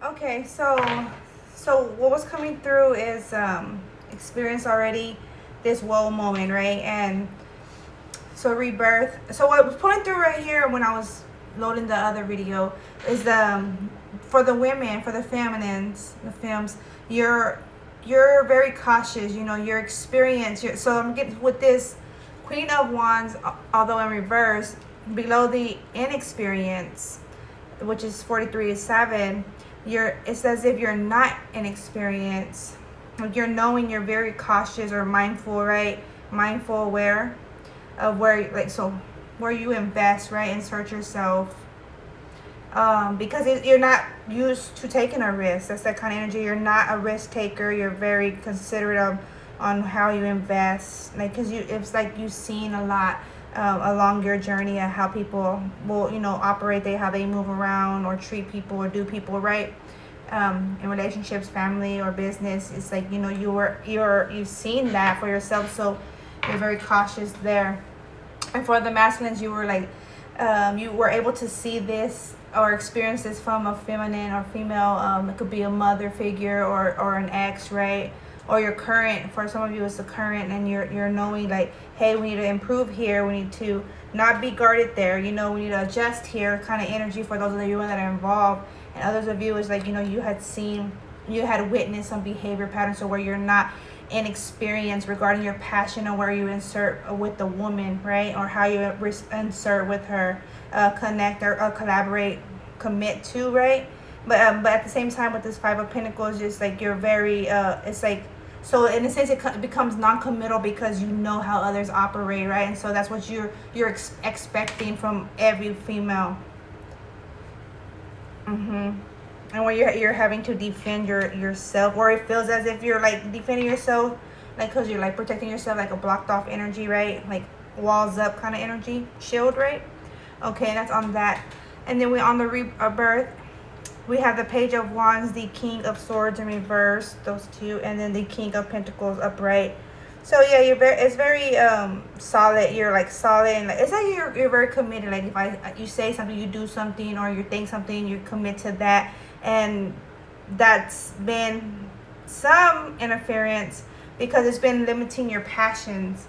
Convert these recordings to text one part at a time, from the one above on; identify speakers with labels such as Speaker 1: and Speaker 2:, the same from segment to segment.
Speaker 1: Okay, so what was coming through is experience already this woe moment, right? And so rebirth. So what was pulling through right here when I was loading the other video is for the women, for the feminines, the femmes, you're very cautious. You know, your experience. So I'm getting with this Queen of Wands, although in reverse, below the inexperience, which is 43-7. It's as if you're not inexperienced. Like you're knowing, you're very cautious or mindful, right? Mindful, aware of where you invest, right? Insert yourself. Because you're not used to taking a risk. That's that kind of energy. You're not a risk taker. You're very considerate of on how you invest. Like, because it's like you've seen a lot along your journey of how people will, operate, how they move around or treat people or do people, right? In relationships, family, or business. It's like, you've seen that for yourself, so you're very cautious there. And for the masculines, you were like, you were able to see this or experience this from a feminine or female. It could be a mother figure or an ex, right? Or your current. For some of you, it's the current, and you're knowing like, hey, we need to improve here. We need to not be guarded there. We need to adjust here. Kind of energy for those of you that are involved. And others of you is like, you had witnessed some behavior patterns, so where you're not inexperienced regarding your passion or where you insert with the woman, right? Or how you insert with her, connect or collaborate, commit to, right? But at the same time, with this Five of Pentacles, just like you're very, it's like, so in a sense, it becomes non-committal because you know how others operate, right? And so that's what you're expecting from every female. And when you're having to defend yourself, or it feels as if you're like defending yourself, like because you're like protecting yourself, like a blocked off energy, right? Like walls up kind of energy, shield, right? Okay, that's on that. And then we're on the rebirth. We have the Page of Wands, the King of Swords in reverse, those two, and then the King of Pentacles upright. So yeah, it's very solid. You're like solid, and like, it's like you're very committed. Like if you say something, you do something, or you think something, you commit to that. And that's been some interference because it's been limiting your passions.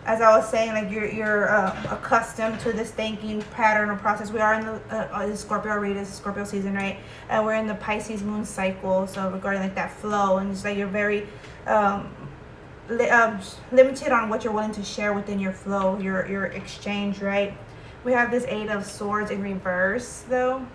Speaker 1: As I was saying, like you're accustomed to this thinking pattern or process. We are in the Scorpio reading, Scorpio season, right? And we're in the Pisces moon cycle. So regarding like that flow, and just like you're very limited on what you're willing to share within your flow, your exchange, right? We have this Eight of Swords in reverse, though.